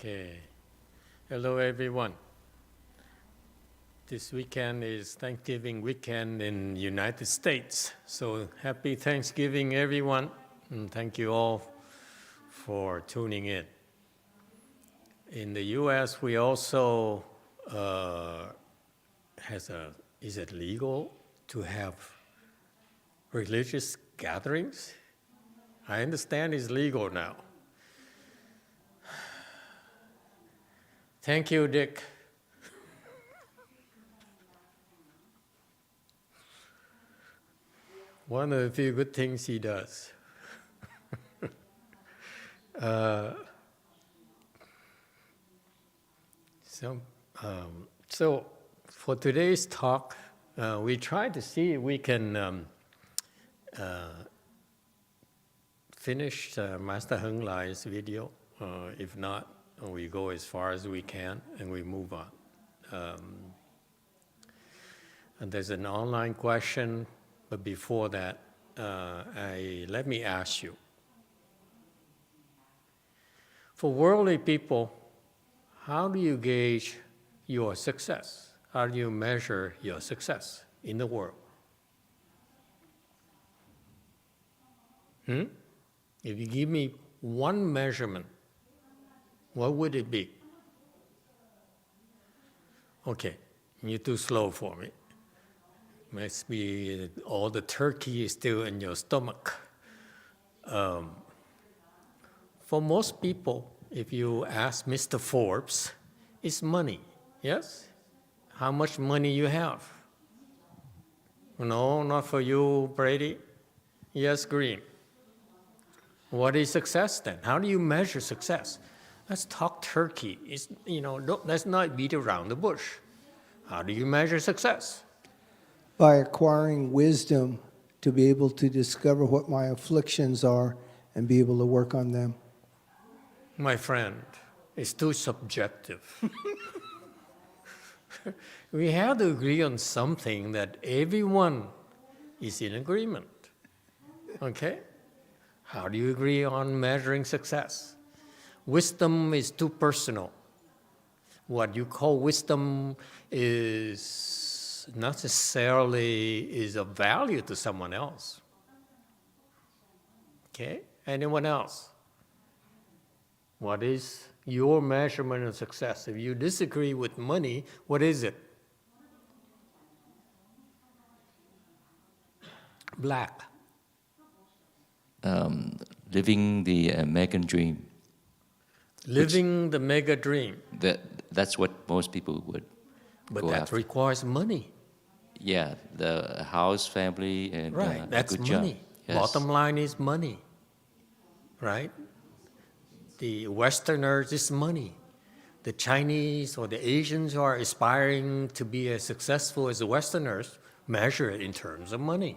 Okay. Hello, everyone. This weekend is Thanksgiving weekend in the United States. So happy Thanksgiving, everyone. And thank you all for tuning in. In the U.S., we also is it legal to have religious gatherings? I understand it's legal now. Thank you, Dick. One of the few good things he does. So for today's talk, we try to see if we can finish Master Heng Lai's video. If not, we go as far as we can and we move on. And there's an online question, but before that, let me ask you. For worldly people, how do you gauge your success? How do you measure your success in the world? If you give me one measurement, what would it be? Okay, you're too slow for me. Must be all the turkey is still in your stomach. For most people, if you ask Mr. Forbes, it's money, yes? How much money you have? No, not for you, Brady. Yes, Green. What is success then? How do you measure success? Let's talk turkey. Let's not beat around the bush. How do you measure success? By acquiring wisdom to be able to discover what my afflictions are and be able to work on them. My friend, it's too subjective. We have to agree on something that everyone is in agreement. Okay? How do you agree on measuring success? Wisdom is too personal. What you call wisdom is not necessarily is of value to someone else. Okay? Anyone else? What is your measurement of success? If you disagree with money, what is it? Black. Living the American dream. Living the mega dream. That's what most people would But go that after. requires money. Yeah, the house, family, and Right, that's good money. job. Yes. Bottom line is money. Right? The Westerners is money. The Chinese or the Asians who are aspiring to be as successful as the Westerners measure it in terms of money.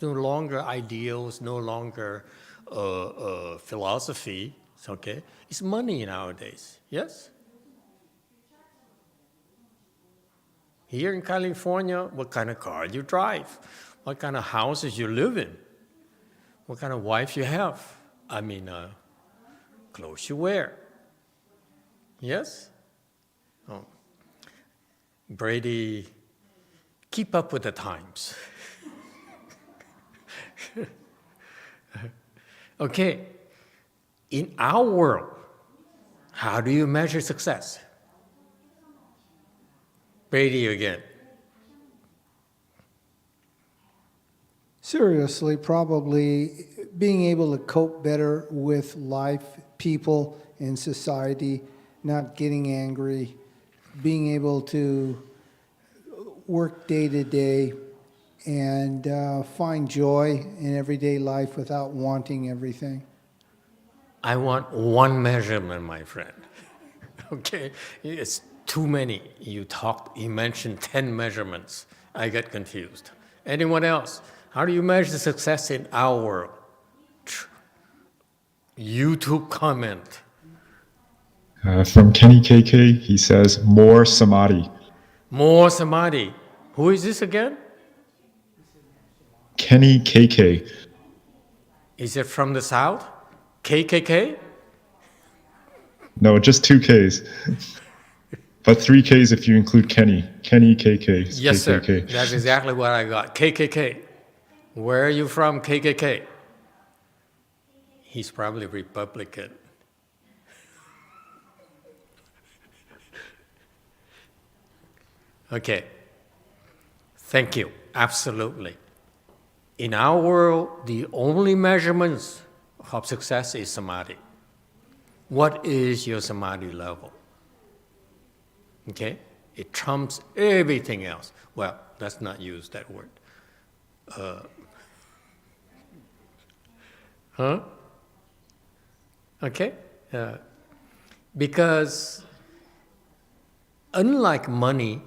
No longer ideals, no longer philosophy. Okay, it's money nowadays. Yes. Here in California, what kind of car you drive, what kind of houses you live in, what kind of wife you have. Clothes you wear. Yes? Oh. Brady, keep up with the times. Okay, in our world, how do you measure success? Brady again. Seriously, probably being able to cope better with life, people, and society, not getting angry, being able to work day to day and find joy in everyday life without wanting everything. I want one measurement, my friend. Okay, it's too many. You mentioned 10 measurements. I get confused. Anyone else? How do you measure success in our world? YouTube comment. From Kenny KK, he says, more Samadhi. More Samadhi. Who is this again? Kenny KK. Is it from the South? KKK? No, just 2 Ks. But 3 Ks if you include Kenny. Kenny KK. Yes, sir. KKK. That's exactly what I got. KKK. Where are you from, KKK? He's probably Republican. Okay. Thank you. Absolutely. In our world, the only measurements of success is samadhi. What is your samadhi level? Okay? It trumps everything else. Well, let's not use that word. Okay? Because unlike money,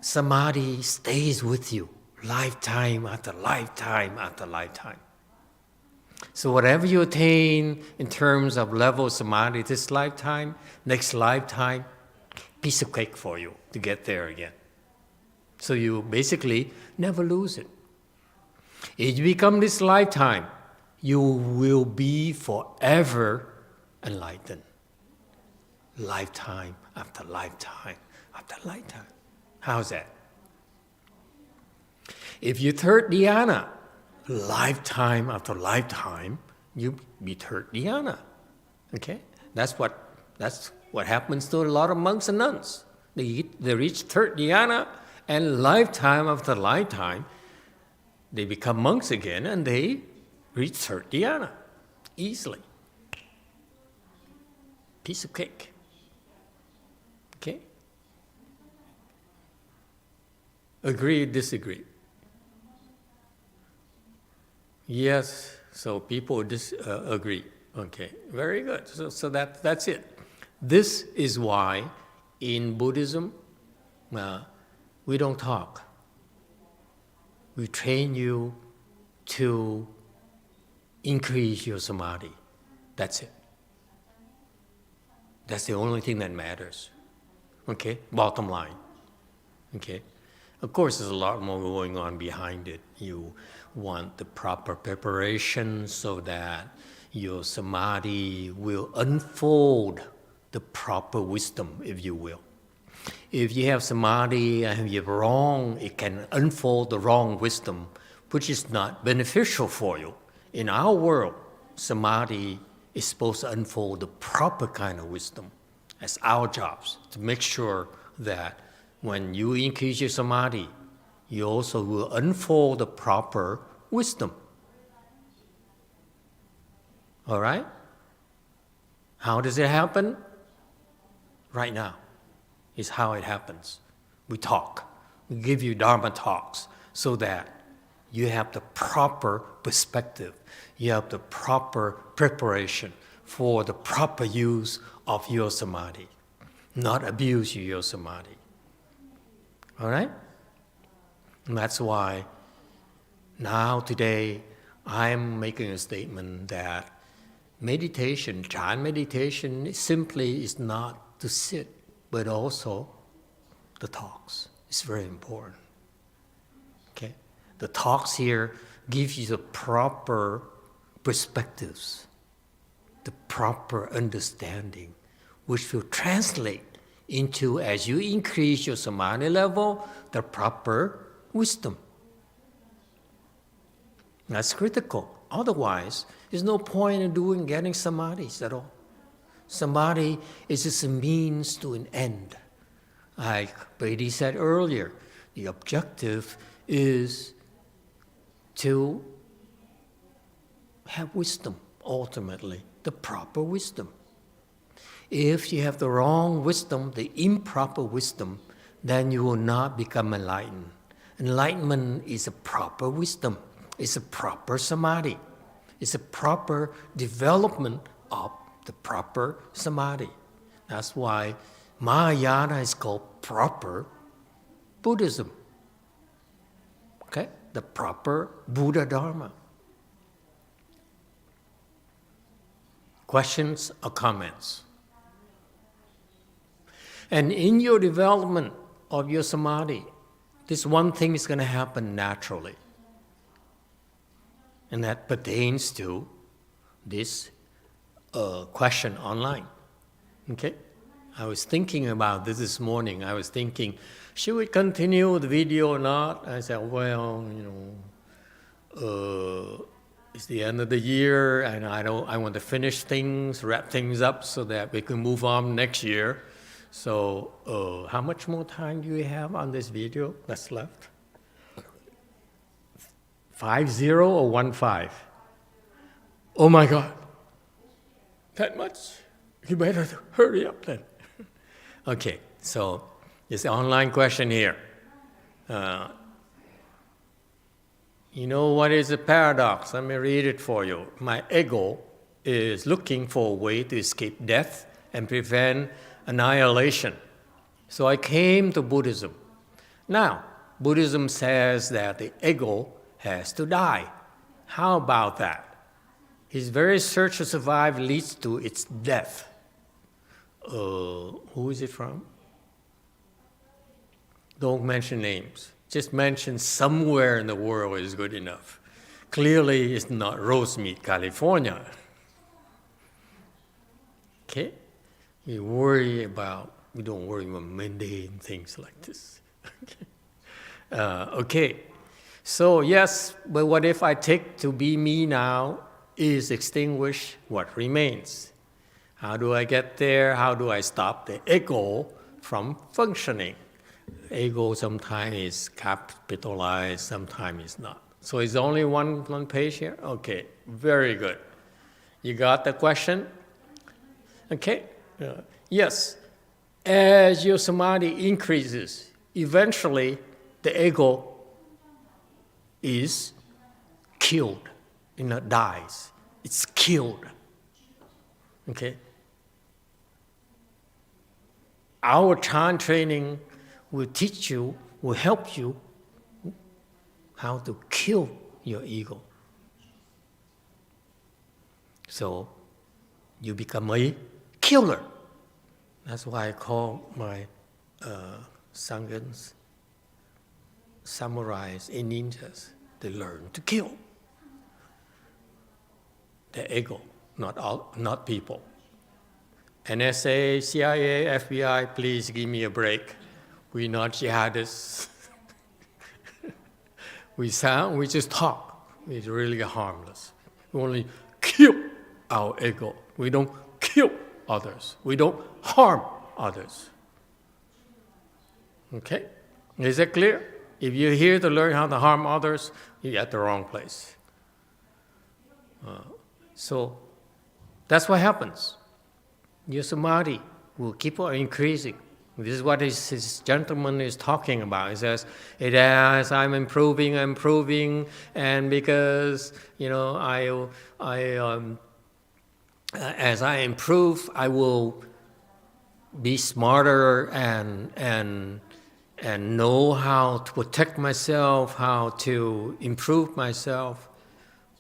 samadhi stays with you lifetime after lifetime after lifetime. So whatever you attain in terms of level of samadhi this lifetime, next lifetime, piece of cake for you to get there again. So you basically never lose it. If you become this lifetime, you will be forever enlightened. Lifetime after lifetime after lifetime. How's that? If you third dhyana, lifetime after lifetime, you be third dhyana. Okay? That's what happens to a lot of monks and nuns. They reach third dhyana, and lifetime after lifetime, they become monks again, and they reach third dhyana easily. Piece of cake. Okay? Agree, disagree? Yes, so people agree. Okay, very good. So that's it. This is why in Buddhism, we don't talk. We train you to increase your samadhi. That's it. That's the only thing that matters. Okay, bottom line. Okay, of course there's a lot more going on behind it. You want the proper preparation so that your samadhi will unfold the proper wisdom, if you will. If you have samadhi and you're wrong, it can unfold the wrong wisdom, which is not beneficial for you. In our world, samadhi is supposed to unfold the proper kind of wisdom. That's our jobs, to make sure that when you increase your samadhi, you also will unfold the proper wisdom. All right? How does it happen? Right now is how it happens. We talk. We give you Dharma talks so that you have the proper perspective. You have the proper preparation for the proper use of your samadhi, not abuse your samadhi. All right? And that's why now, today, I'm making a statement that meditation, Chan meditation, simply is not to sit, but also the talks. It's very important. Okay? The talks here give you the proper perspectives, the proper understanding, which will translate into, as you increase your samadhi level, the proper wisdom. That's critical. Otherwise, there's no point in getting samadhis at all. Samadhi is just a means to an end. Like Brady said earlier, the objective is to have wisdom, ultimately, the proper wisdom. If you have the wrong wisdom, the improper wisdom, then you will not become enlightened. Enlightenment is a proper wisdom. It's a proper samadhi. It's a proper development of the proper samadhi. That's why Mahayana is called proper Buddhism. Okay? The proper Buddha Dharma. Questions or comments? And in your development of your samadhi, this one thing is going to happen naturally. And that pertains to this question online. Okay? I was thinking about this morning. I was thinking, should we continue the video or not? I said, well, it's the end of the year, and I want to finish things, wrap things up so that we can move on next year. So, how much more time do you have on this video that's left? 50 or 15? Oh my God, that much? You better hurry up then. Okay, so it's an online question here. You know what is a paradox? Let me read it for you. My ego is looking for a way to escape death and prevent annihilation. So I came to Buddhism. Now, Buddhism says that the ego has to die. How about that? His very search to survive leads to its death. Who is it from? Don't mention names. Just mention somewhere in the world is good enough. Clearly, it's not Rosemead, California. Okay? We don't worry about mundane things like this. Okay. So yes, but what if I take to be me now is extinguish what remains? How do I get there? How do I stop the ego from functioning? Ego sometimes is capitalized, sometimes it's not. So it's only one page here? Okay, very good. You got the question? Okay? Yes. As your samadhi increases, eventually the ego is killed. It not dies. It's killed. Okay? Our Chan training will teach you, will help you how to kill your ego. So you become a killer. That's why I call my Sanghas samurais and ninjas. They learn to kill the ego, not people. NSA, CIA, FBI, please give me a break. We're not jihadists. We just talk. It's really harmless. We only kill our ego. We don't kill others. We don't harm others. Okay? Is that clear? If you're here to learn how to harm others, you're at the wrong place. So that's what happens. Your samadhi will keep on increasing. This is what this gentleman is talking about. He says, as I'm improving, and because as I improve, I will be smarter and know how to protect myself, how to improve myself.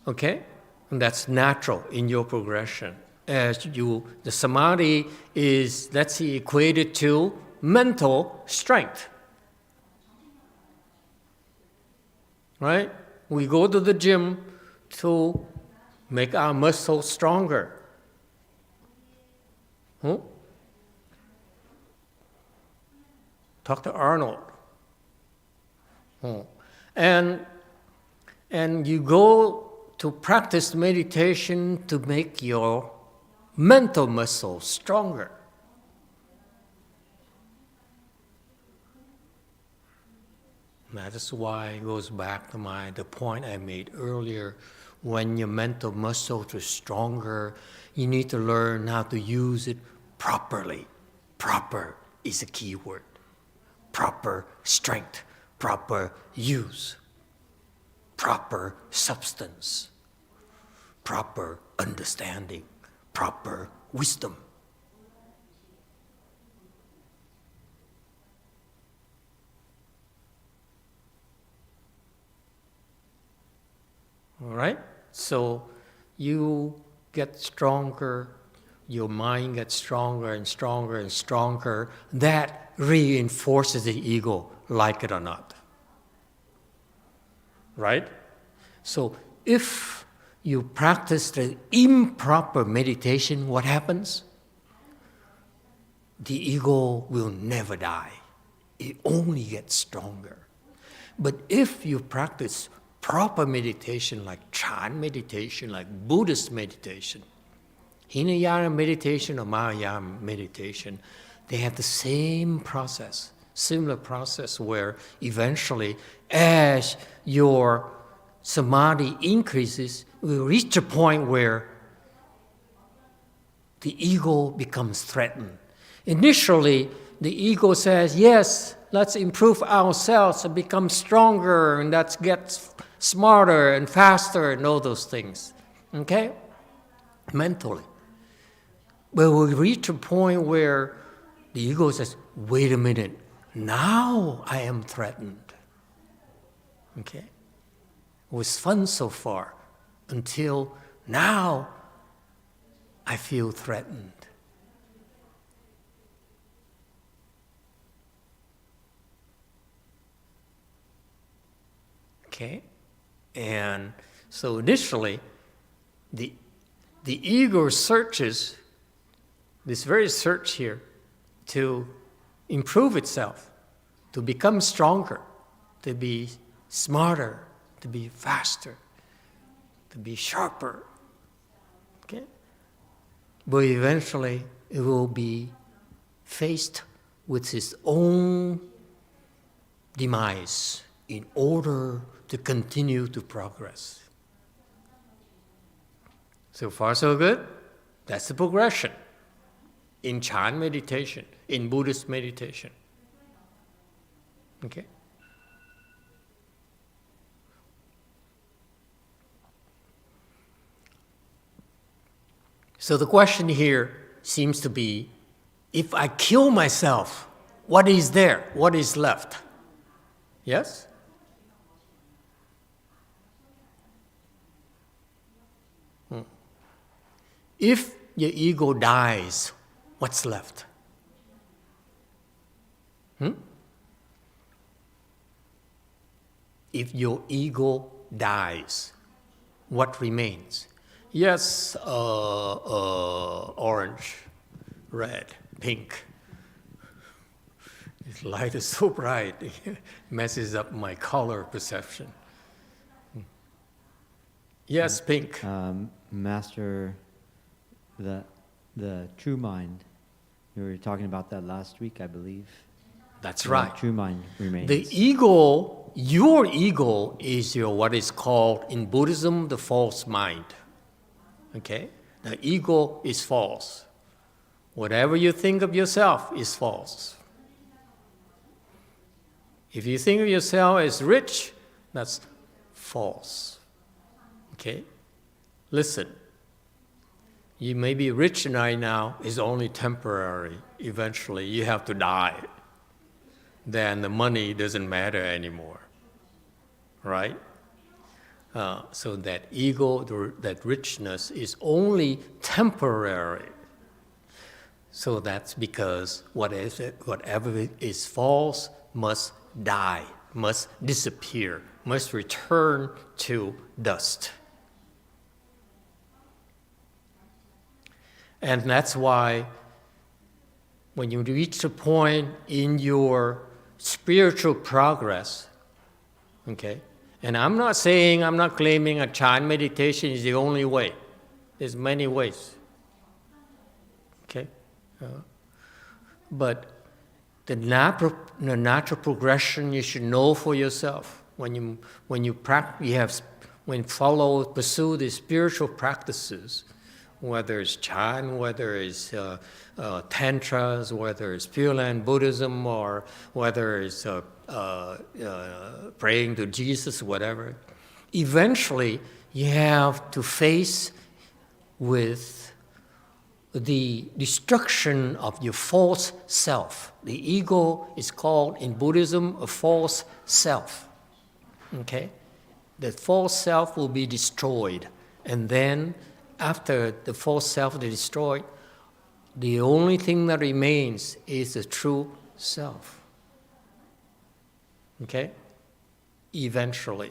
Okay, and that's natural in your progression. The samadhi is, let's see, equated to mental strength. Right? We go to the gym to make our muscles stronger. Talk to Arnold. And you go to practice meditation to make your mental muscles stronger. That is why it goes back to the point I made earlier. When your mental muscles are stronger, you need to learn how to use it properly. Proper is a key word. Proper strength, proper use, proper substance, proper understanding, proper wisdom. All right? So you get stronger, your mind gets stronger and stronger and stronger. That reinforces the ego, like it or not. Right? So if you practice the improper meditation, what happens? the ego will never die. It only gets stronger. But if you practice proper meditation, like Chan meditation, like Buddhist meditation, Hinayana meditation or Mahayana meditation, they have the same process, similar process where eventually as your samadhi increases, we reach a point where the ego becomes threatened. Initially, the ego says, yes, let's improve ourselves and become stronger and let's get smarter and faster and all those things, okay? Mentally. But we reach a point where the ego says, wait a minute, now I am threatened. Okay? It was fun so far until now I feel threatened. Okay? And so initially, the ego searches, this very search here, to improve itself, to become stronger, to be smarter, to be faster, to be sharper. Okay? But eventually it will be faced with its own demise in order to continue to progress. So far so good? That's the progression in Chan meditation, in Buddhist meditation. Okay? So the question here seems to be, if I kill myself, what is there? What is left? Yes? If your ego dies, what's left? If your ego dies, what remains? Yes, orange, red, pink. This light is so bright, it messes up my color perception. Yes, pink. Master, the true mind, you were talking about that last week, I believe. That's right. True mind remains. The ego, your ego is your what is called in Buddhism the false mind. Okay? The ego is false. Whatever you think of yourself is false. If you think of yourself as rich, that's false. Okay? Listen. You may be rich right now, it's only temporary. Eventually, you have to die. Then the money doesn't matter anymore. Right? So that ego, that richness is only temporary. So that's because whatever is false must die, must disappear, must return to dust. And that's why when you reach a point in your spiritual progress, okay, and I'm not claiming a Chan meditation is the only way. There's many ways. Okay? But the natural progression you should know for yourself. When you pursue the spiritual practices, whether it's Chan, whether it's Tantras, whether it's Pure Land Buddhism, or whether it's praying to Jesus, whatever, eventually you have to face with the destruction of your false self. The ego is called in Buddhism a false self. Okay? The false self will be destroyed. And then after the false self is destroyed, the only thing that remains is the true self. Okay? Eventually.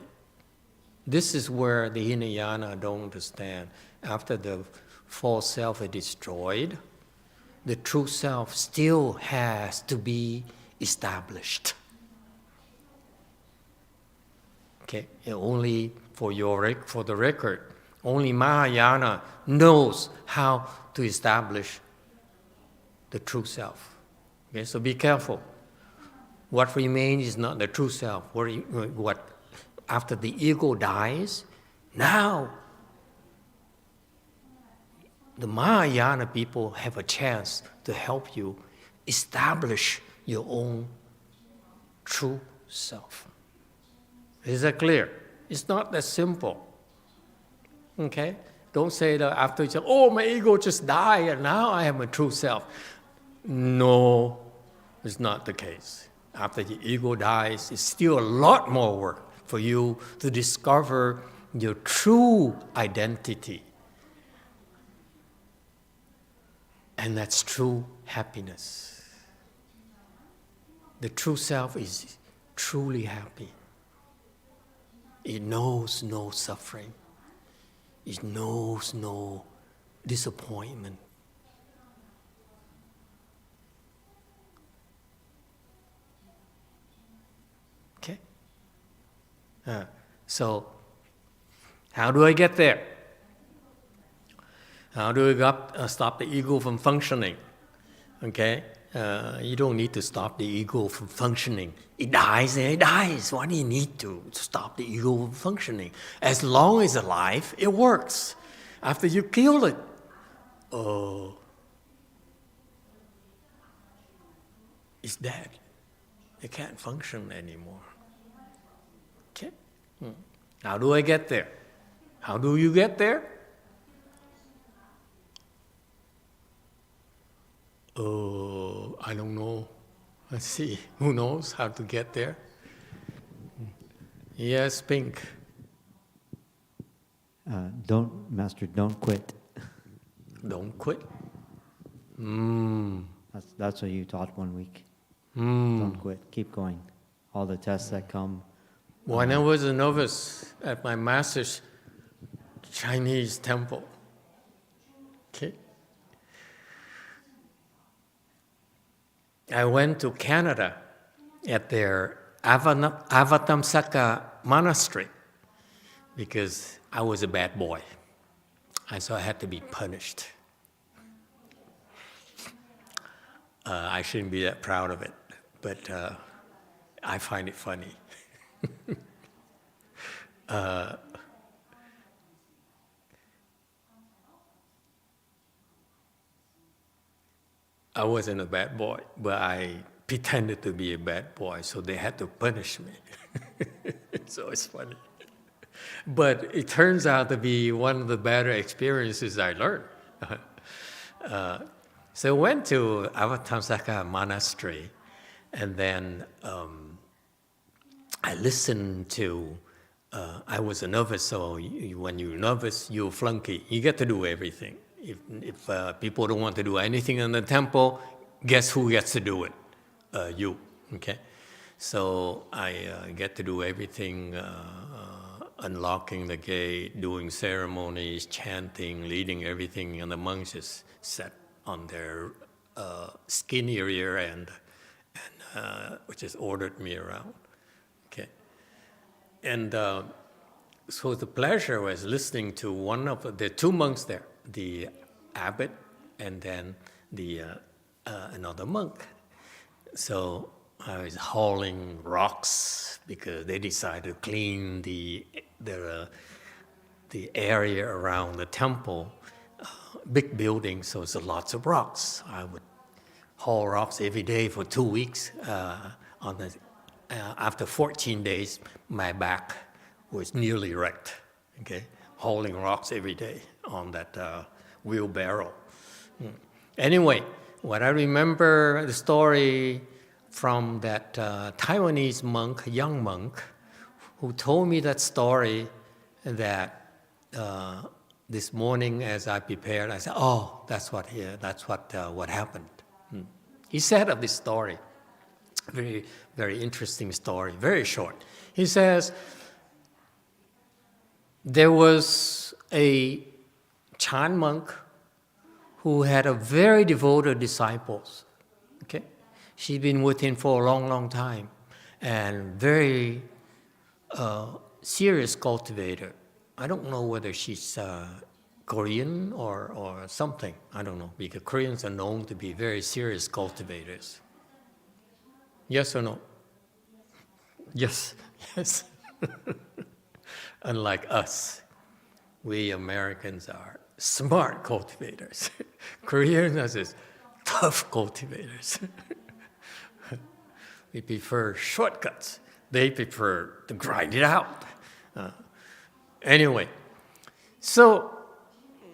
This is where the Hinayana don't understand. After the false self is destroyed, the true self still has to be established. Okay, and only for the record, only Mahayana knows how to establish the true self. Okay, so be careful. What remains is not the true self. What after the ego dies, now the Mahayana people have a chance to help you establish your own true self. Is that clear? It's not that simple. Okay? Don't say that after you say, oh, my ego just died and now I have my true self. No, it's not the case. After the ego dies, it's still a lot more work for you to discover your true identity. And that's true happiness. The true self is truly happy. It knows no suffering. It knows no disappointment. Okay? So, how do I get there? How do we stop the ego from functioning? Okay? You don't need to stop the ego from functioning. It dies and it dies. Why do you need to stop the ego from functioning? As long as it's alive, it works. After you kill it, it's dead. It can't function anymore. Okay? How do I get there? How do you get there? I don't know. Let's see. Who knows how to get there? Yes, Pink. Master, don't quit. Don't quit. That's what you taught 1 week. Don't quit. Keep going. All the tests that come. When I was a novice at my master's Chinese temple, okay, I went to Canada at their Avatamsaka monastery because I was a bad boy. So I had to be punished. I shouldn't be that proud of it, but I find it funny. I wasn't a bad boy, but I pretended to be a bad boy, so they had to punish me. So it's funny. But it turns out to be one of the better experiences I learned. So I went to Avatamsaka monastery, and then I listened to, I was a novice, so when you're novice, you're flunky. You get to do everything. If people don't want to do anything in the temple, guess who gets to do it? You, okay? So I get to do everything, unlocking the gate, doing ceremonies, chanting, leading everything, and the monks just sat on their skinny rear end and just ordered me around, okay? And so the pleasure was listening to one of the two monks there, the abbot and then the another monk. So I was hauling rocks because they decided to clean the area around the temple, big building, so it's lots of rocks. I would haul rocks every day for 2 weeks. After 14 days, my back was nearly wrecked. Okay, hauling rocks every day on that wheelbarrow. Anyway, what I remember the story from that Taiwanese monk, young monk, who told me that story that this morning as I prepared, I said, oh, that's what happened. He said of this story, very, very interesting story, very short. He says, there was a Chan monk who had a very devoted disciples. Okay, she's been with him for a long, long time, and very serious cultivator. I don't know whether she's Korean or something. I don't know, because Koreans are known to be very serious cultivators. Yes or no? Yes, yes. Unlike us, we Americans are smart cultivators. Koreans are just tough cultivators. We prefer shortcuts. They prefer to grind it out. Anyway, so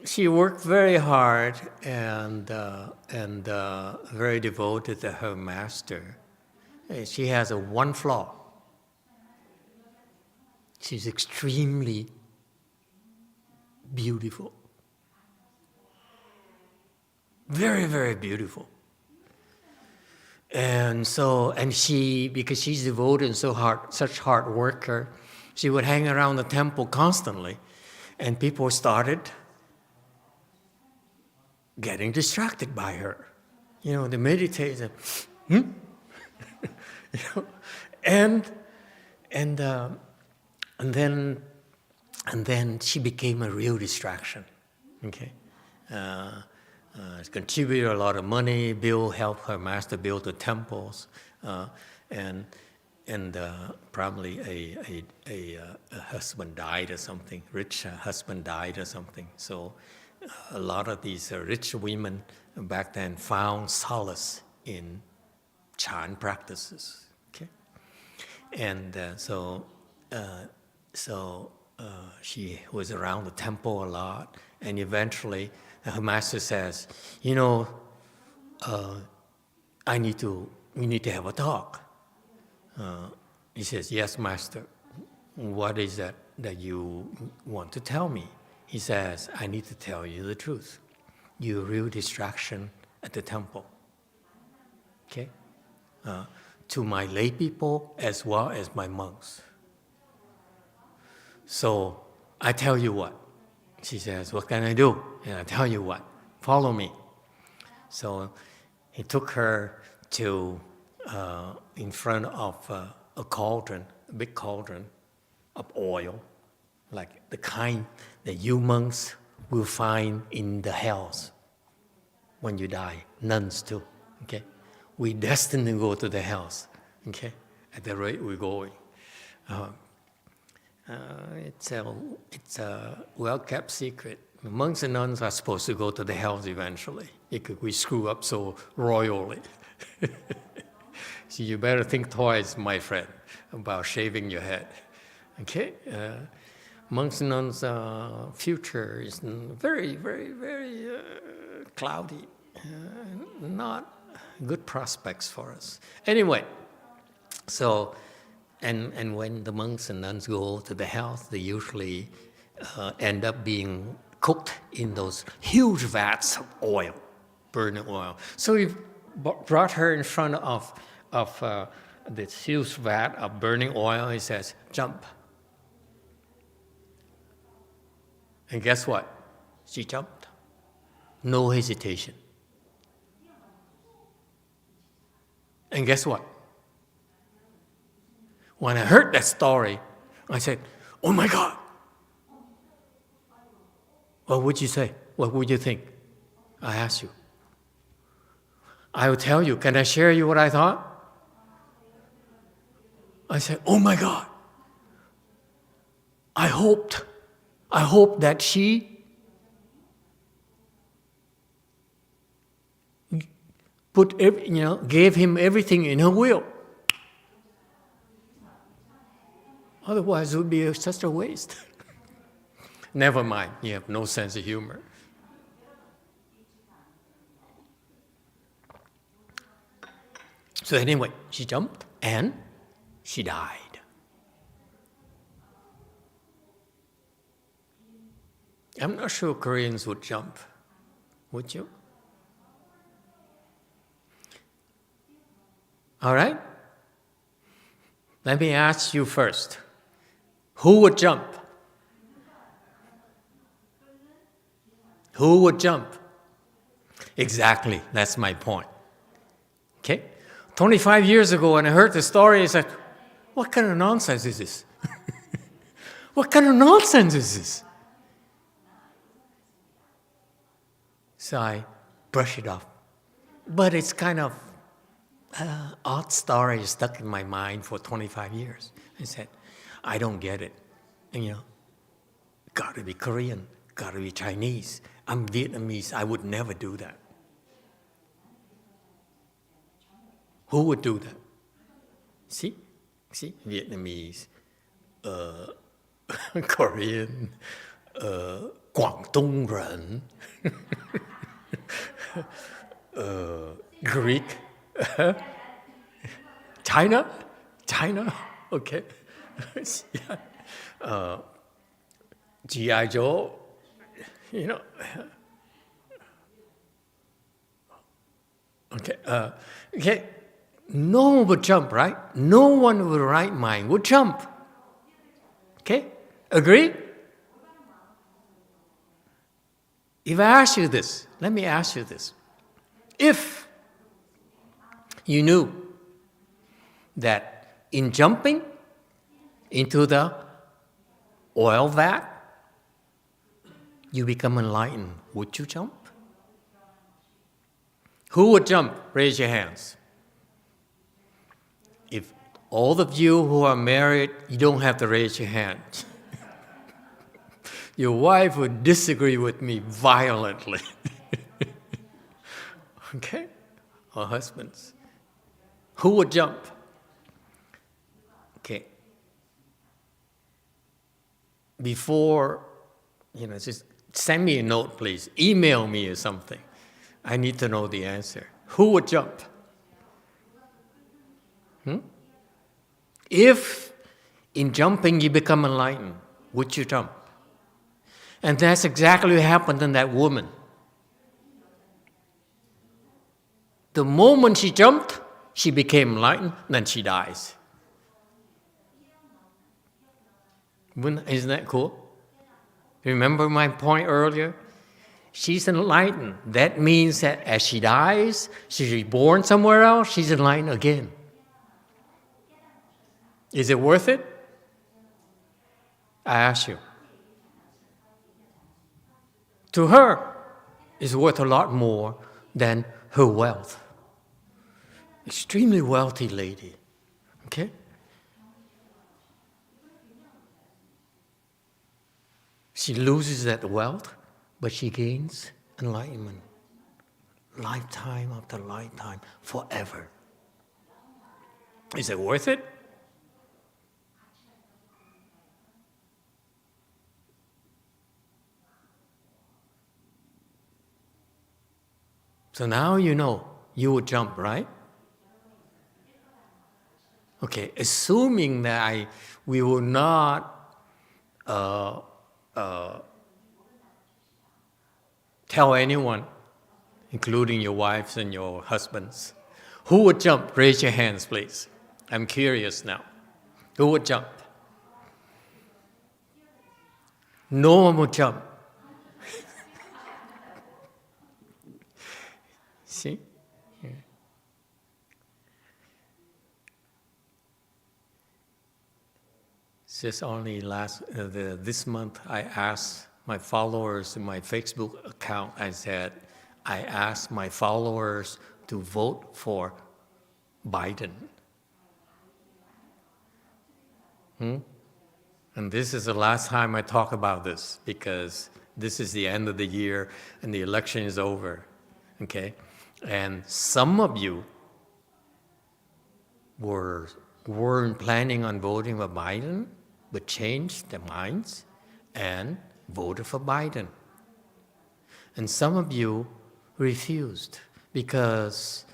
she worked very hard and very devoted to her master. She has one flaw. She's extremely beautiful. Very, very beautiful. And she, because she's devoted and such hard worker, she would hang around the temple constantly, and people started getting distracted by her. They meditate, and then she became a real distraction. Okay, contributed a lot of money, helped her master build the temples, and probably a husband died or something, rich husband died or something. So a lot of these rich women back then found solace in Chan practices. Okay, and so she was around the temple a lot, and eventually her master says, we need to have a talk. He says, yes, master. What is that you want to tell me? He says, I need to tell you the truth. You're a real distraction at the temple. Okay? To my lay people as well as my monks. So I tell you what. She says, what can I do? And I tell you what. Follow me. So he took her to in front of a cauldron, a big cauldron of oil, like the kind that you monks will find in the hells when you die, nuns too. Okay, we're destined to go to the hells. Okay, at the rate we're going. It's a well-kept secret. The monks and nuns are supposed to go to the hells eventually, because we screw up so royally. So you better think twice, my friend, about shaving your head. Okay? Monks and nuns' future is very, very, very cloudy. Not good prospects for us. Anyway, so, and when the monks and nuns go to the hells, they usually end up being cooked in those huge vats of oil, burning oil. So we brought her in front of this huge vat of burning oil. He says, jump. And guess what? She jumped. No hesitation. And guess what? When I heard that story, I said, oh my God. What would you say? What would you think? I asked you. I will tell you. Can I share you what I thought? I said, oh my God. I hoped that she gave him everything in her will. Otherwise, it would be such a waste. Never mind, you have no sense of humor. So anyway, she jumped and she died. I'm not sure Koreans would jump. Would you? All right? Let me ask you first. Who would jump? Who would jump? Exactly, that's my point. Okay? 25 years ago when I heard the story, I said, what kind of nonsense is this? What kind of nonsense is this? So I brush it off. But it's kind of odd story stuck in my mind for 25 years. I said, I don't get it. And, gotta be Korean, gotta be Chinese. I'm Vietnamese, I would never do that. Who would do that? See, Vietnamese, Korean, Quảng Đông人, Greek, China, okay, yeah. G.I. Joe, okay. No one would jump, right? No one with the right mind would jump. Okay? Agree? If I ask you this, let me ask you this. If you knew that in jumping into the oil vat, you become enlightened, would you jump? Who would jump? Raise your hands. If all of you who are married, you don't have to raise your hand. Your wife would disagree with me violently. Okay? Or husbands. Who would jump? Okay. Before, just send me a note, please. Email me or something. I need to know the answer. Who would jump? If in jumping you become enlightened, would you jump? And that's exactly what happened to that woman. The moment she jumped, she became enlightened, then she dies. Isn't that cool? Remember my point earlier? She's enlightened. That means that as she dies, she's reborn somewhere else, she's enlightened again. Is it worth it? I ask you. To her, it's worth a lot more than her wealth. Extremely wealthy lady. Okay? She loses that wealth, but she gains enlightenment. Lifetime after lifetime, forever. Is it worth it? So now you know, you would jump, right? Okay, assuming that we will not tell anyone, including your wives and your husbands. Who would jump? Raise your hands, please. I'm curious now. Who would jump? No one would jump. See? Yeah. Just only this month, I asked my followers in my Facebook account, I asked my followers to vote for Biden. And this is the last time I talk about this, because this is the end of the year and the election is over, okay? And some of you weren't planning on voting for Biden, but changed their minds and voted for Biden. And some of you refused because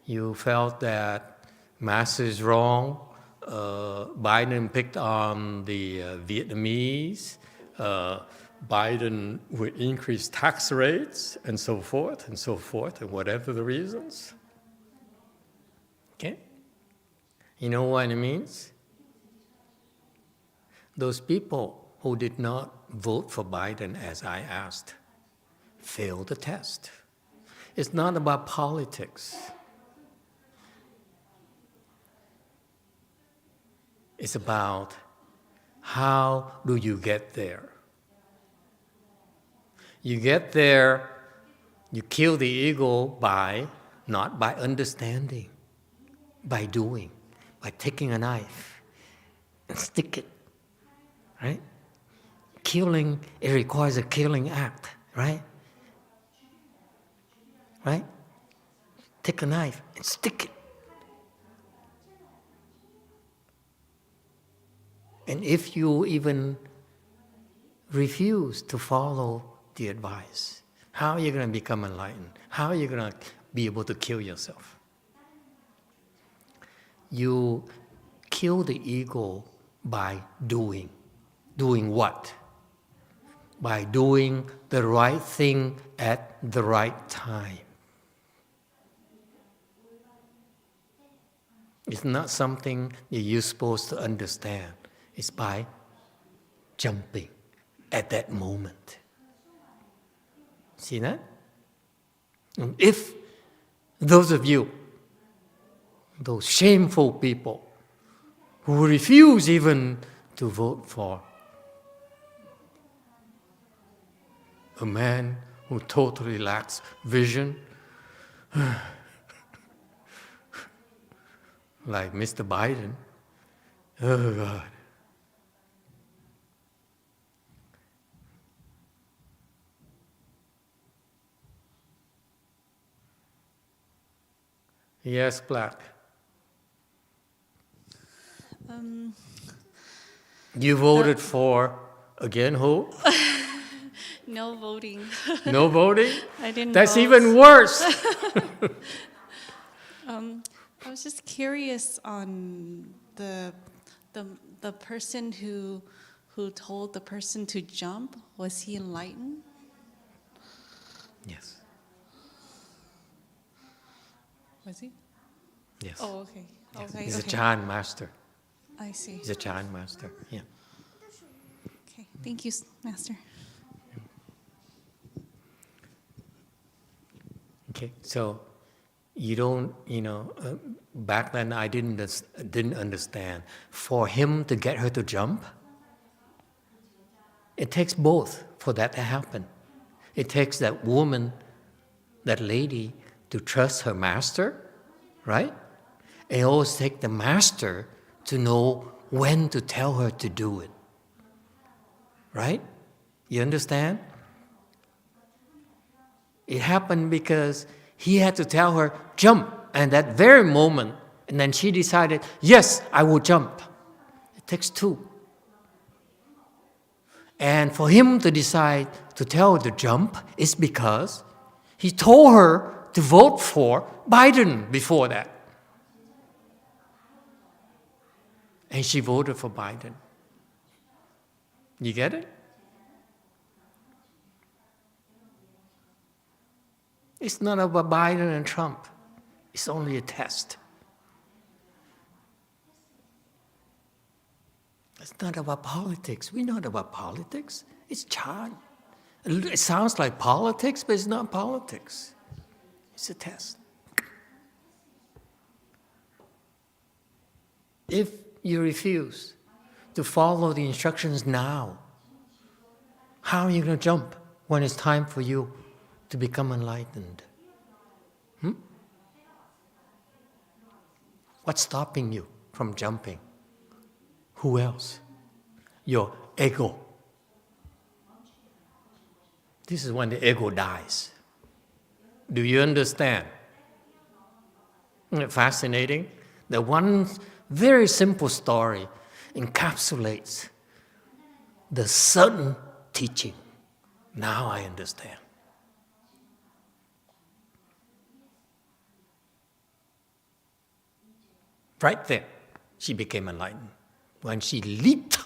you felt that Massa is wrong, Biden picked on the Vietnamese, Biden would increase tax rates, and so forth, and whatever the reasons. Okay? You know what it means? Those people who did not vote for Biden as I asked failed the test. It's not about politics. It's about how do you get there. You get there, you kill the ego not by understanding, by doing, by taking a knife and stick it, right? Killing, it requires a killing act, right? Right? Take a knife and stick it. And if you even refuse to follow the advice, how are you going to become enlightened? How are you going to be able to kill yourself? You kill the ego by doing. Doing what? By doing the right thing at the right time. It's not something that you're supposed to understand. It's by jumping at that moment. See that? And if those of you, those shameful people who refuse even to vote for a man who totally lacks vision, like Mr. Biden, oh God. Yes, Black. You voted for, again, who? No voting. No voting? I didn't That's vote. even worse. I was just curious on the person who told the person to jump. Was he enlightened? Yes. Was he? Yes. Oh, okay. Okay. He's okay. a Chan master. I see. He's a Chan master. Yeah. Okay. Thank you, Master. Okay. So you don't, back then I didn't understand. For him to get her to jump, it takes both for that to happen. It takes that woman, that lady, to trust her master, right? And it always takes the master to know when to tell her to do it. Right? You understand? It happened because he had to tell her, jump. And that very moment, and then she decided, yes, I will jump. It takes two. And for him to decide to tell her to jump is because he told her to vote for Biden before that. And she voted for Biden. You get it? It's not about Biden and Trump. It's only a test. It's not about politics. We're not about politics. It's Chan. It sounds like politics, but it's not politics. It's a test. If you refuse to follow the instructions now, how are you going to jump when it's time for you to become enlightened? What's stopping you from jumping? Who else? Your ego. This is when the ego dies. Do you understand? Isn't it fascinating? The one very simple story encapsulates the sudden teaching. Now I understand. Right there, she became enlightened. When she leaped,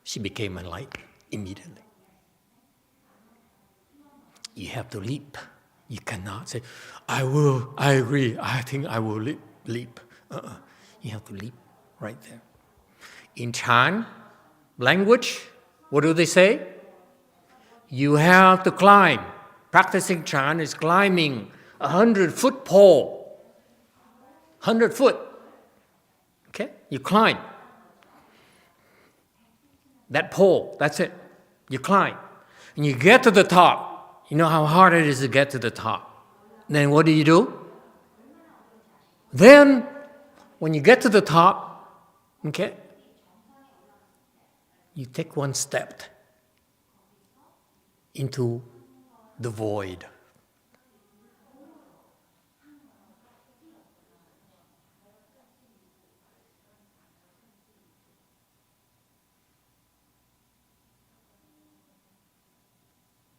she became enlightened immediately. You have to leap. You cannot say, I agree, I think I will leap. You have to leap right there. In Chan language, what do they say? You have to climb. Practicing Chan is climbing 100-foot pole. 100 foot. Okay? You climb. That pole, that's it. You climb. And you get to the top. You know how hard it is to get to the top. Then what do? Then, when you get to the top, okay, you take one step into the void.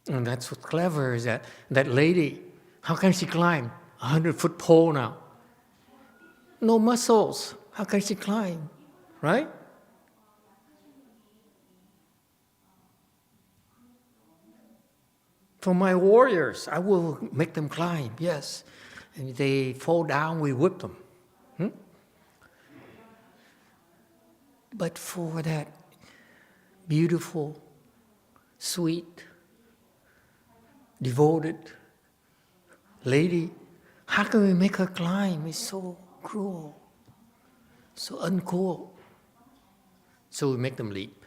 And that's what's clever is that lady, how can she climb 100-foot pole now? No muscles. How can she climb? Right? For my warriors, I will make them climb, yes. And if they fall down, we whip them. But for that beautiful, sweet, devoted lady, how can we make her climb? It's so cruel, so uncool. So we make them leap.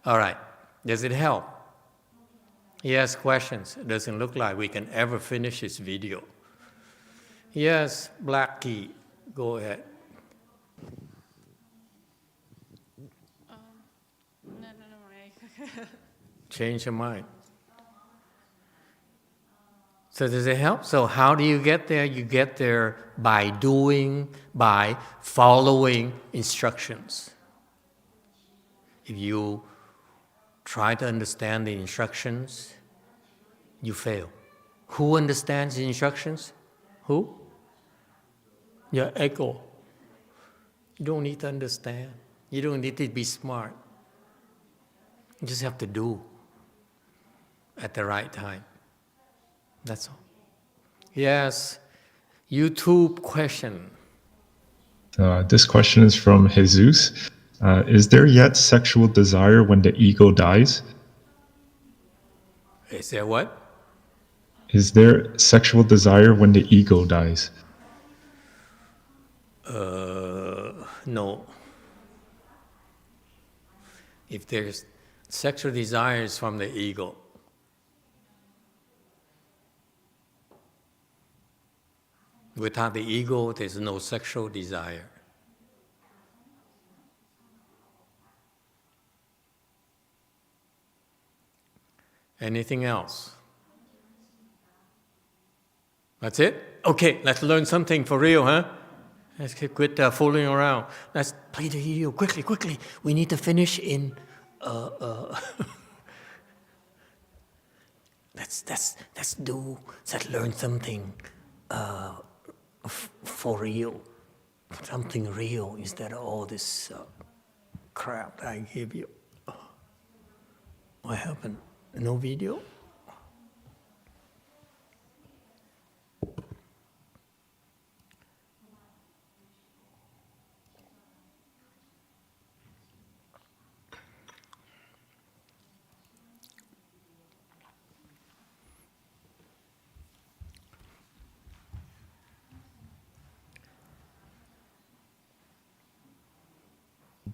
All right, does it help? Yes, questions. It doesn't look like we can ever finish this video. Yes, Black Key, go ahead. Change your mind. So does it help? So how do you get there? You get there by doing, by following instructions. If you try to understand the instructions, you fail. Who understands the instructions? Who? Your ego. You don't need to understand. You don't need to be smart. You just have to do at the right time. That's all. Yes, YouTube question. This question is from Jesus. Is there yet sexual desire when the ego dies? Is there what? Is there sexual desire when the ego dies? No. If there's sexual desires from the ego, without the ego, there's no sexual desire. Anything else? That's it? Okay, let's learn something for real, huh? Let's quit fooling around. Let's play the video quickly. We need to finish in. Let's learn something for real, something real instead of all this crap I gave you. What happened? No video?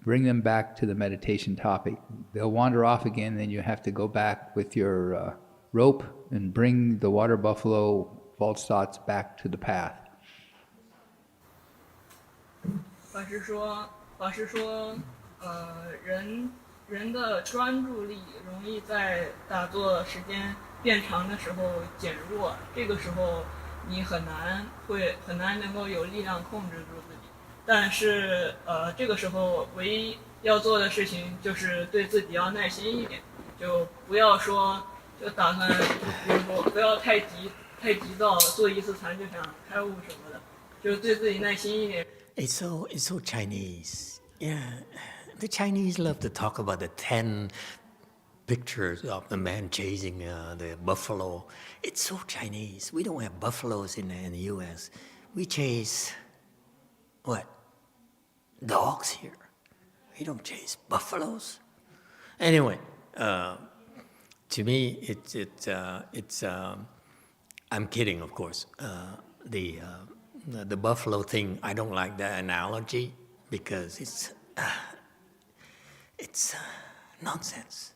Bring them back to the meditation topic. They'll wander off again, then you have to go back with your rope and bring the water buffalo false thoughts back to the path. 法师说，人的专注力容易在打坐时间变长的时候减弱，这个时候你很难能够有力量控制住自己。但是这个时候唯一要做的事情就是对自己要耐心一点，就不要说就打算，比如说不要太急躁，做一次禅就想开悟什么的，就是对自己耐心一点。It's so Chinese. Yeah, the Chinese love to talk about the 10 pictures of the man chasing the buffalo. It's so Chinese. We don't have buffaloes in the U.S. We chase what? Dogs here. We don't chase buffaloes. Anyway, to me, I'm kidding, of course. The buffalo thing, I don't like that analogy because it's nonsense.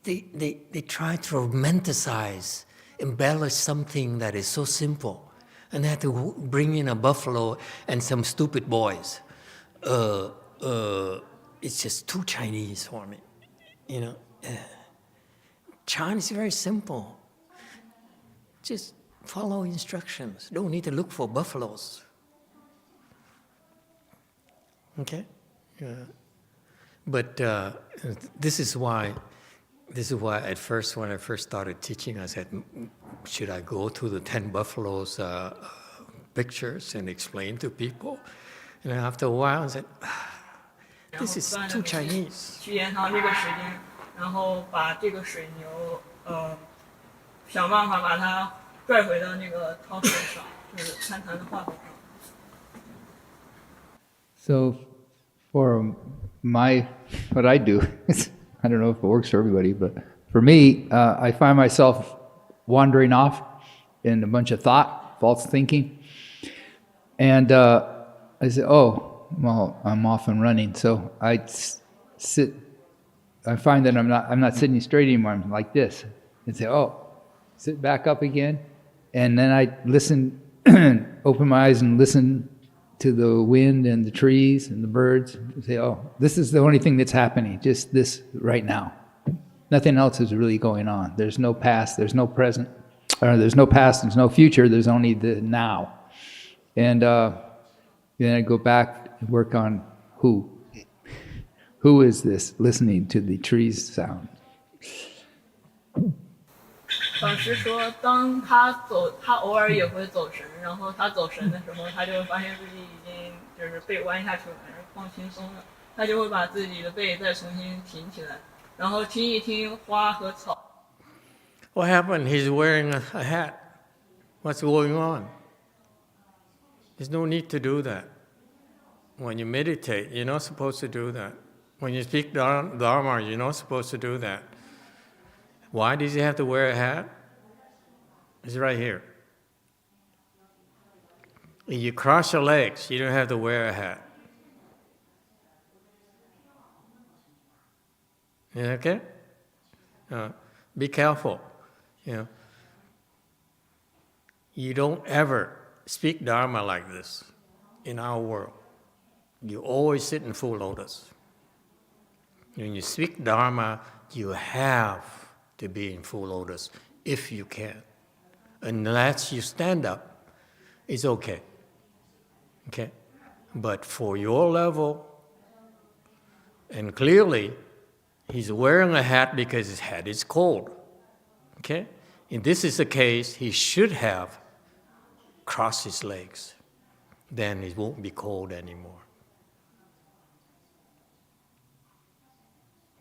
They try to romanticize, embellish something that is so simple, and they have to bring in a buffalo and some stupid boys. It's just too Chinese for me, you know. Chan is very simple. Just follow instructions. Don't need to look for buffaloes. Okay? But this is why at first, when I first started teaching, I said, should I go to the 10 buffaloes pictures and explain to people? And after a while, I said, this is too Chinese. 去延长这个时间，然后把这个水牛想办法把它拽回到那个陶土上，就是参禅的话筒上。 So, for what I do, I don't know if it works for everybody, but for me, I find myself wandering off in a bunch of thought, false thinking, and I say, oh, well, I'm off and running. So I sit. I find that I'm not sitting straight anymore. I'm like this, and say, oh, sit back up again, and then I listen, open my eyes and listen to the wind and the trees and the birds, and say, oh, this is the only thing that's happening, just this right now. Nothing else is really going on. There's no past, there's no present, or there's no past, there's no future, there's only the now. And then I go back and work on who. Who is this listening to the trees sound? 老师说，当他偶尔也会走神，然后他走神的时候，他就会发现自己已经就是背弯下去了，然后放轻松了，他就会把自己的背再重新挺起来，然后听一听花和草。What happened? He's wearing a hat. What's going on? There's no need to do that. When you meditate, you're not supposed to do that. When you speak Dharma, you're not supposed to do that. Why does he have to wear a hat? It's right here. If you cross your legs, you don't have to wear a hat. Yeah, okay? Be careful. You don't ever speak Dharma like this in our world. You always sit in full lotus. When you speak Dharma, you have to be in full lotus if you can. Unless you stand up, it's okay. Okay? But for your level, and clearly, he's wearing a hat because his head is cold. Okay? If this is the case, he should have crossed his legs. Then it won't be cold anymore.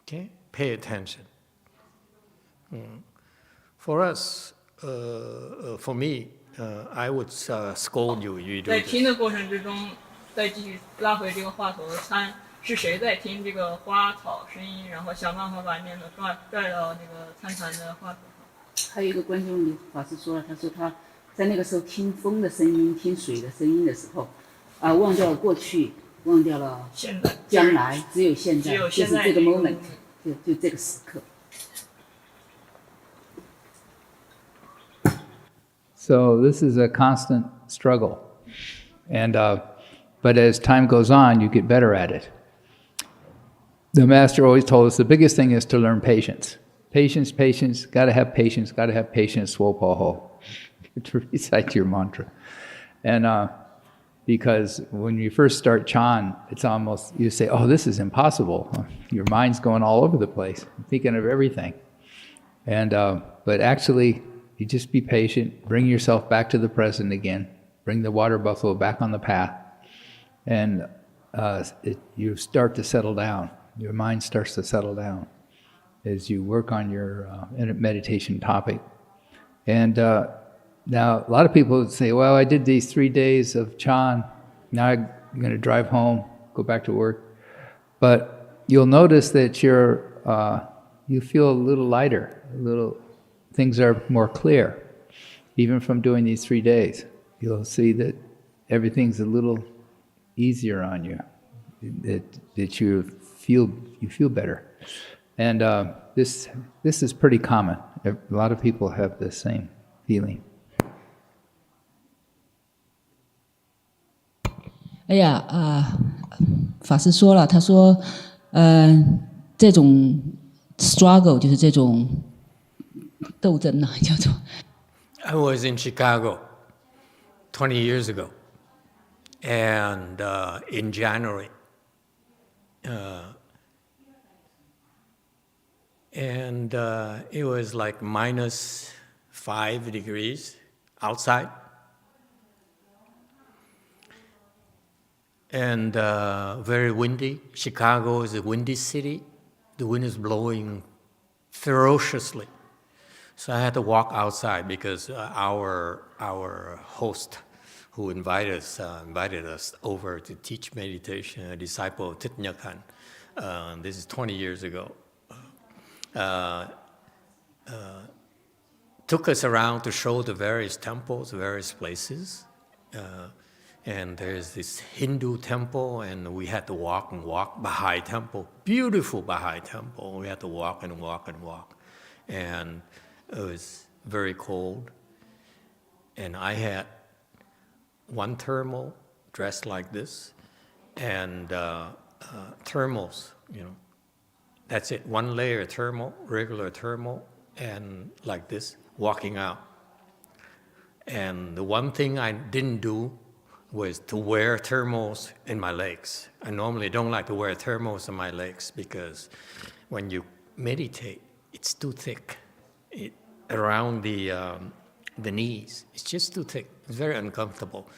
Okay? Pay attention. For us, for me, I would scold you. You do 在 this. 听的过程之中，再继续拉回这个话头参，是谁在听这个花草声音，然后想办法把念头拽到那个参禅的话头上。还有一个观众的法师说了，他说他在那个时候听风的声音、听水的声音的时候，忘掉了过去，忘掉了将来，只有现在，就是这个 moment， 就这个时刻。So this is a constant struggle, and but as time goes on, you get better at it. The master always told us the biggest thing is to learn patience. Patience, patience. Got to have patience. Got to have patience. Swopoho, to recite your mantra, and because when you first start Chan, it's almost you say, "Oh, this is impossible." Your mind's going all over the place, thinking of everything, and but actually. You just be patient, bring yourself back to the present again, bring the water buffalo back on the path, and you start to settle down. Your mind starts to settle down as you work on your meditation topic. And now a lot of people would say, well, I did these 3 days of Chan, now I'm going to drive home, go back to work. But you'll notice that your you feel a little lighter, things are more clear. Even from doing these 3 days, you'll see that everything's a little easier on you, that you feel better. And this is pretty common. A lot of people have the same feeling. 法师说了，他说，这种 struggle 就是这种斗争呐，叫做。I was in Chicago 20 years ago, and in January, and it was like -5 degrees outside. And very windy. Chicago is a windy city. The wind is blowing ferociously. So I had to walk outside because our host who invited us over to teach meditation, a disciple of Thich Nhat Hanh. This is 20 years ago. Took us around to show the various temples, various places. And there's this Hindu temple, and we had to walk and walk. Baha'i temple, beautiful Baha'i temple. We had to walk and walk and walk. And it was very cold. And I had one thermal dressed like this, and thermals, that's it. One layer thermal, regular thermal, and like this, walking out. And the one thing I didn't do was to wear thermals in my legs. I normally don't like to wear thermals in my legs because when you meditate, it's too thick. Around the knees, it's just too thick. It's very uncomfortable.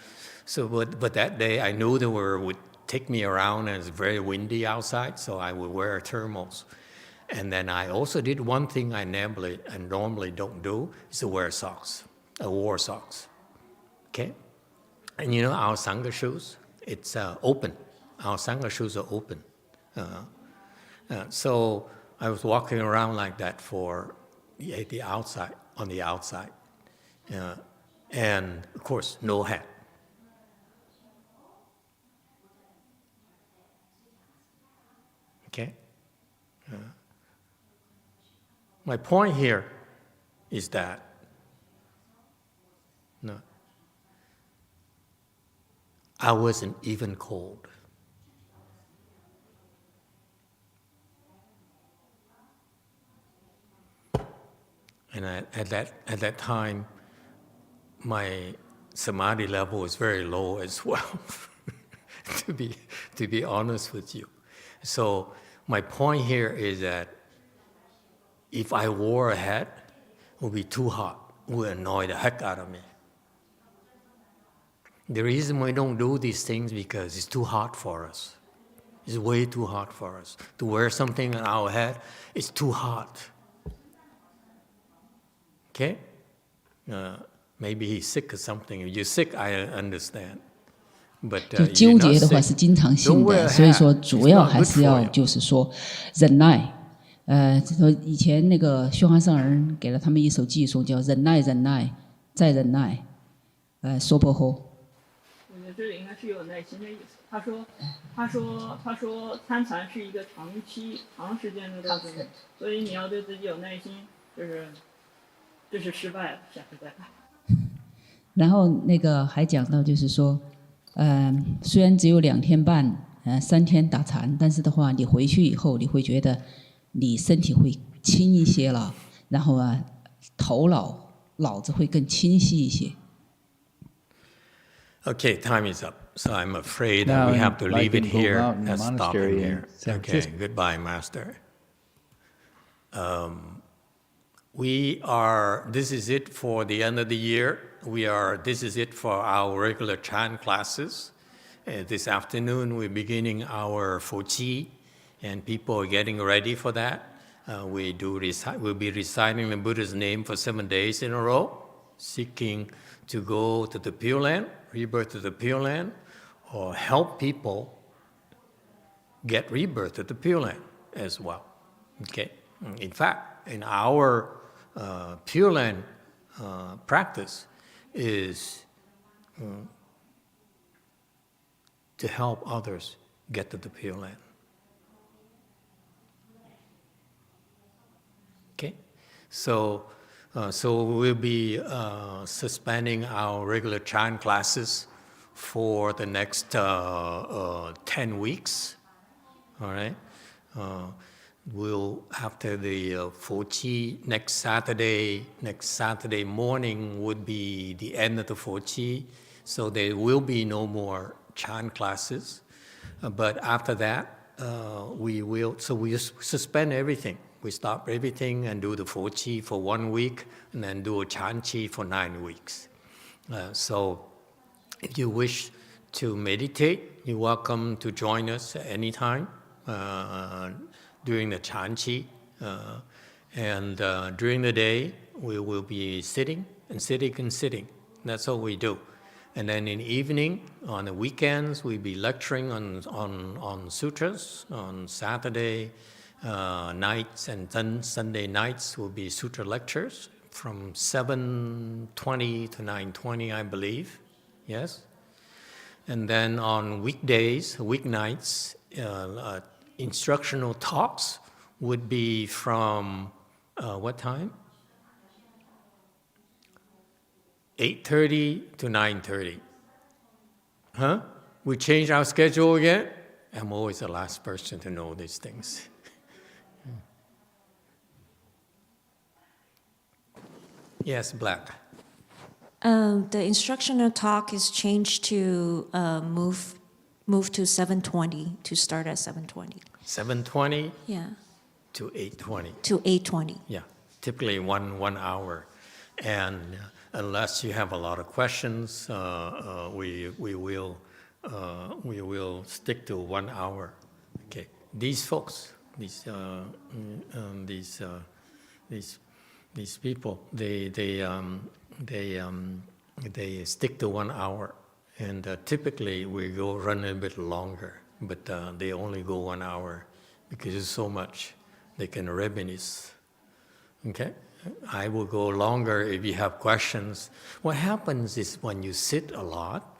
So, but that day I knew the word would take me around, and it's very windy outside, so I would wear thermals. And then I also did one thing I normally don't do, is to wear socks. I wore socks. Okay? And our Sangha shoes, it's open. Our Sangha shoes are open. So I was walking around like that on the outside. And of course, no hat. Okay? My point here is that I wasn't even cold. And at that time, my Samadhi level was very low as well, to be honest with you. So my point here is that if I wore a hat, it would be too hot. It would annoy the heck out of me. The reason we don't do these things because it's too hot for us. It's way too hot for us. To wear something on our head, it's too hot. Okay? Maybe he's sick or something. If you're sick, I understand. But 就纠结的话是经常性的，所以说主要还是要就是说忍耐。说以前那个宣化上人给了他们一首偈颂，叫忍耐，忍耐，再忍耐。说不后。我觉得这里应该是有耐心的意思。他说参禅是一个长时间的过程，所以你要对自己有耐心，这是失败了，下次再来。然后那个还讲到就是说，虽然只有2天半，3天打禅，但是的话，你回去以后，你会觉得你身体会轻一些了，然后头脑子会更清晰一些。Okay, time is up. So I'm afraid that we have to leave it here and stop it here. Okay, goodbye, Master. This is it for the end of the year. This is it for our regular chant classes. This afternoon we're beginning our Fuqi, and people are getting ready for that. We'll be reciting the Buddha's name for 7 days in a row, seeking to go to the Pure Land, rebirth to the Pure Land, or help people get rebirth to the Pure Land as well. Okay? In fact, in our Pure Land practice is to help others get to the Pure Land. Okay, so we'll be suspending our regular chant classes for the next 10 weeks. All right. We'll after the Fo Chi next Saturday morning would be the end of the Fo Chi, so there will be no more chant classes. But after that, we suspend everything. We stop everything and do the Fo Chi for 1 week, and then do a Chan Chi for 9 weeks. So if you wish to meditate, you're welcome to join us at any time during the Chan Chi. And during the day, we will be sitting and sitting and sitting. That's all we do. And then in the evening, on the weekends, we'll be lecturing on sutras. On Saturday nights and then Sunday nights will be sutra lectures from 7:20 to 9:20, I believe. Yes? And then on weekdays, weeknights, instructional talks would be from what time? 8:30 to 9:30. Huh? We changed our schedule again? I'm always the last person to know these things. Yes, Black. The instructional talk is changed to move to 7:20 to start at 7:20. 7:20 Yeah. to 8:20. To 8:20. Yeah, typically one hour. And unless you have a lot of questions, we will stick to 1 hour. Okay, these folks, these people, they stick to 1 hour, and typically we go run a bit longer, but they only go 1 hour because it's so much they can reminisce. Okay, I will go longer if you have questions. What happens is when you sit a lot,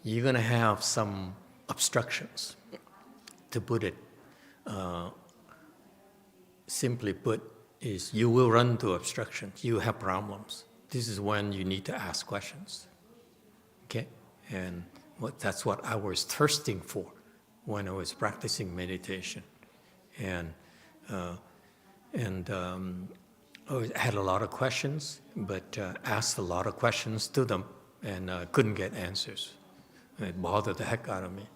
you're going to have some obstructions. To put it simply put, is you will run into obstructions. You have problems. This is when you need to ask questions. Okay, and that's what I was thirsting for when I was practicing meditation, and I had a lot of questions, but asked a lot of questions to them and couldn't get answers. It bothered the heck out of me.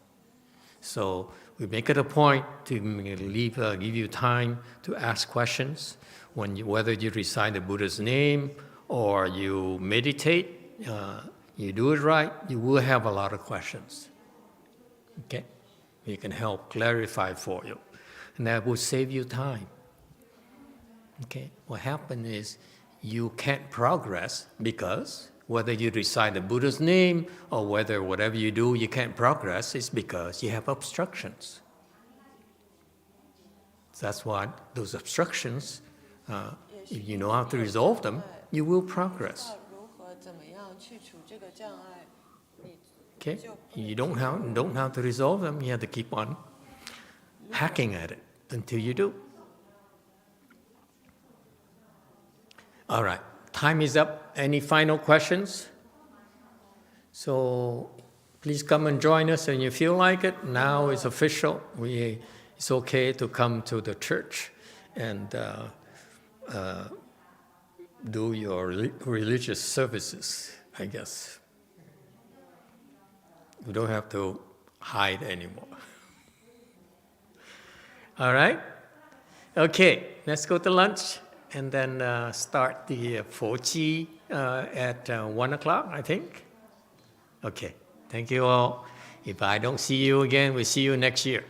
So we make it a point to give you time to ask questions. Whether you recite the Buddha's name or you meditate, you do it right, you will have a lot of questions. Okay? We can help clarify for you. And that will save you time. Okay? What happens is you can't progress because whether you recite the Buddha's name or whether whatever you do you can't progress, is because you have obstructions. That's why those obstructions, if you know how to resolve them, you will progress. Okay? You don't have to resolve them, you have to keep on hacking at it until you do. All right, time is up. Any final questions? So please come and join us when you feel like it. Now it's official. It's okay to come to the church and do your religious services, I guess. You don't have to hide anymore. All right? Okay, let's go to lunch and then start the Fo Chi at 1 o'clock, I think. Okay, thank you all. If I don't see you again, we'll see you next year.